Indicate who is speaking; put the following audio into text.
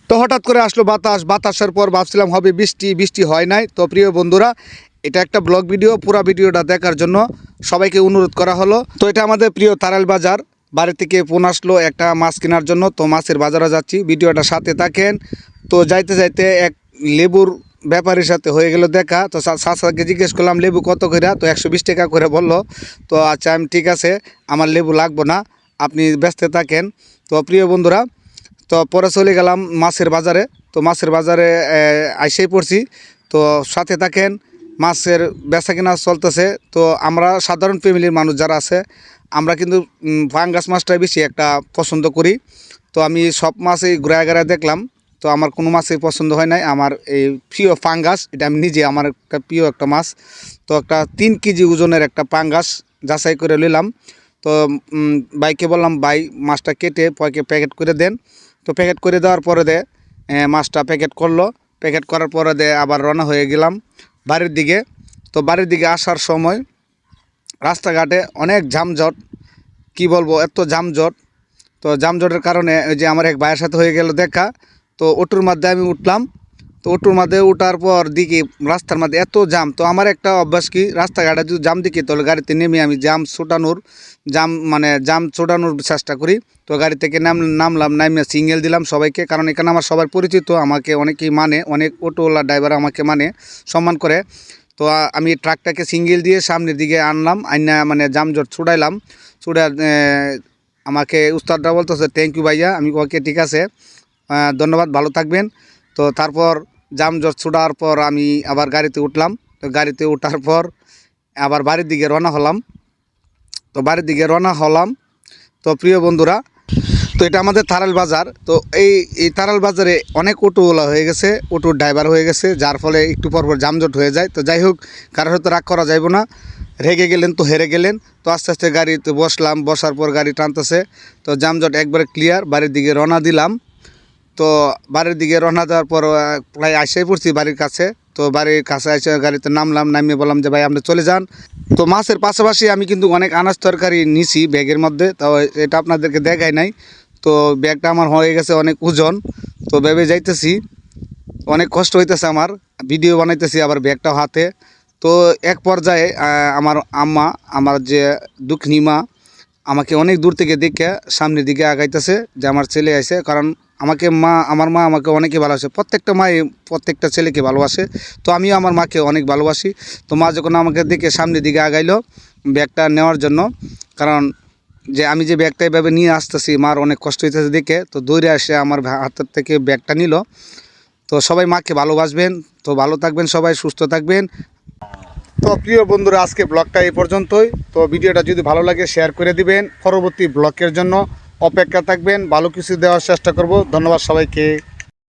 Speaker 1: তো হঠাৎ করে আসলো বাতাসের পর ভাবছিলাম হবে বৃষ্টি, বৃষ্টি হয় নাই। তো প্রিয় বন্ধুরা, এটা একটা ব্লগ ভিডিও, পুরো ভিডিওটা দেখার জন্য সবাইকে অনুরোধ করা হলো। তো এটা আমাদের প্রিয় তারাল বাজার, বাড়ি থেকে ফোন আসলো একটা মাছ কেনার জন্য। তো মাছের বাজারে যাচ্ছি, ভিডিওটা সাথে থাকেন। তো যাইতে যাইতে এক লেবুর ব্যাপারীর সাথে হয়ে গেল দেখা। তো চাচাকে জিজ্ঞেস করলাম লেবু কত করে, তো 120 টাকা করে বললো। তো আচ্ছা, আমি ঠিক আছে, আমার লেবু লাগবো না, আপনি ব্যস্ত থাকেন। তো প্রিয় বন্ধুরা, তো পরে চলে গেলাম মাছের বাজারে। তো মাছের বাজারে আইসেই পড়ছি। তো সাথে থাকেন, মাছের বেচা কেনা চলতেছে। তো আমরা সাধারণ ফ্যামিলির মানুষ যারা আছে, আমরা কিন্তু পাঙ্গাস মাছটাই বেশি একটা পছন্দ করি। তো আমি সব মাছই ঘুরায় দেখলাম, তো আমার কোনো মাছই পছন্দ হয় নাই। আমার এই প্রিয় পাঙ্গাস, এটা আমি নিজে, আমার একটা প্রিয় একটা মাছ। তো একটা 3 কেজি ওজনের একটা পাঙ্গাস যাচাই করে নিলাম। তো ভাইকে বললাম, ভাই মাছটা কেটে প্যাকেট করে দেন। তো প্যাকেট করে দেওয়ার পরে মাছটা প্যাকেট করলো। প্যাকেট করার পরে আবার রওনা হয়ে গেলাম বাড়ির দিকে। তো বাড়ির দিকে আসার সময় রাস্তাঘাটে অনেক যানজট, কি বলবো, এত যানজট। তো যানজটের কারণে ওই যে আমার এক ভাইয়ের সাথে হয়ে গেল দেখা। তো অটোর মধ্যে আমি উঠলাম। তো অটোর মধ্যে ওঠার পর দেখি রাস্তার মধ্যে এত জাম। তো আমার একটা অভ্যাস কি, রাস্তাঘাটে যদি জাম দেখি তাহলে গাড়িতে নেমে আমি জাম ছোটানোর চেষ্টা করি। তো গাড়ি থেকে নামলাম, নামে সিগন্যাল দিলাম সবাইকে, কারণ এখানে আমার সবার পরিচিত, আমাকে অনেকেই মানে, অনেক অটোওয়ালা ড্রাইভার আমাকে মানে, সম্মান করে। তো আমি ট্রাকটাকে সিগন্যাল দিয়ে সামনের দিকে আনলাম, আইনা জামজট ছুটাইলাম। ছুটে আমাকে উস্তাদরা বলতেছে থ্যাংক ইউ ভাইয়া। আমি ওকে ঠিক আছে, ধন্যবাদ, ভালো থাকবেন। তো তারপর জামজট ছুটার পর আমি আবার গাড়িতে উঠলাম। তো গাড়িতে ওঠার পর আবার বাড়ির দিকে রওনা হলাম। তো প্রিয় বন্ধুরা, তো এটা আমাদের তারাল বাজার। তো এই তারাল বাজারে অনেক অটোওয়ালা হয়ে গেছে, অটোর ড্রাইভার হয়ে গেছে, যার ফলে একটু পরপর যানজট হয়ে যায়। তো যাই হোক, কারোর হয়তো রাগ করা যাইব না, রেগে গেলেন তো হেরে গেলেন। তো আস্তে আস্তে গাড়িতে বসলাম, বসার পর গাড়ি টানতেছে। তো যানজট একবারে ক্লিয়ার, বাড়ির দিকে রওনা দিলাম। তো বাড়ির দিকে রওনা দেওয়ার পর প্রায় আইসাই পড়ছি বাড়ির কাছে। তো বাড়ির কাছে এসে গাড়িতে নামলাম, নামিয়ে বললাম যে ভাই আপনি চলে যান। তো মাছের পাশাপাশি আমি কিন্তু অনেক আনাজ তরকারি নিছি ব্যাগের মধ্যে, তো এটা আপনাদেরকে দেখাই নাই। তো ব্যাগটা আমার হয়ে গেছে অনেক ওজন। তো ভেবে যাইতেছি, অনেক কষ্ট হইতেছে আমার, ভিডিও বানাইতেছি আবার ব্যাগটাও হাতে। তো এক পর্যায়ে আমার আম্মা, আমার যে দুঃখিনী মা, আমাকে অনেক দূর থেকে দেখে সামনের দিকে আগাইতেছে যে আমার ছেলে আইছে। কারণ আমার মা আমাকে অনেকে ভালোবাসে, প্রত্যেকটা মাই প্রত্যেকটা ছেলেকে ভালোবাসে। তো আমিও আমার মাকে অনেক ভালোবাসি। তো মা যখন আমাকে দেখে সামনের দিকে আগাইলো ব্যাগটা নেওয়ার জন্য, কারণ যে আমি যে ব্যাগটা এভাবে নিয়ে আসতেছি, মার অনেক কষ্ট হইতেছে দেখে, তো দৌড়ে আসে আমার হাতের থেকে ব্যাগটা নিল। তো সবাই মাকে ভালোবাসবেন, তো ভালো থাকবেন, সবাই সুস্থ থাকবেন। তো প্রিয় বন্ধুরা, আজকে ব্লগটা এই পর্যন্তই। তো ভিডিওটা যদি ভালো লাগে শেয়ার করে দিবেন, পরবর্তী ব্লগের জন্য অপেক্ষা থাকবেন, ভালো কিছু দেওয়ার চেষ্টা করব। ধন্যবাদ সবাইকে।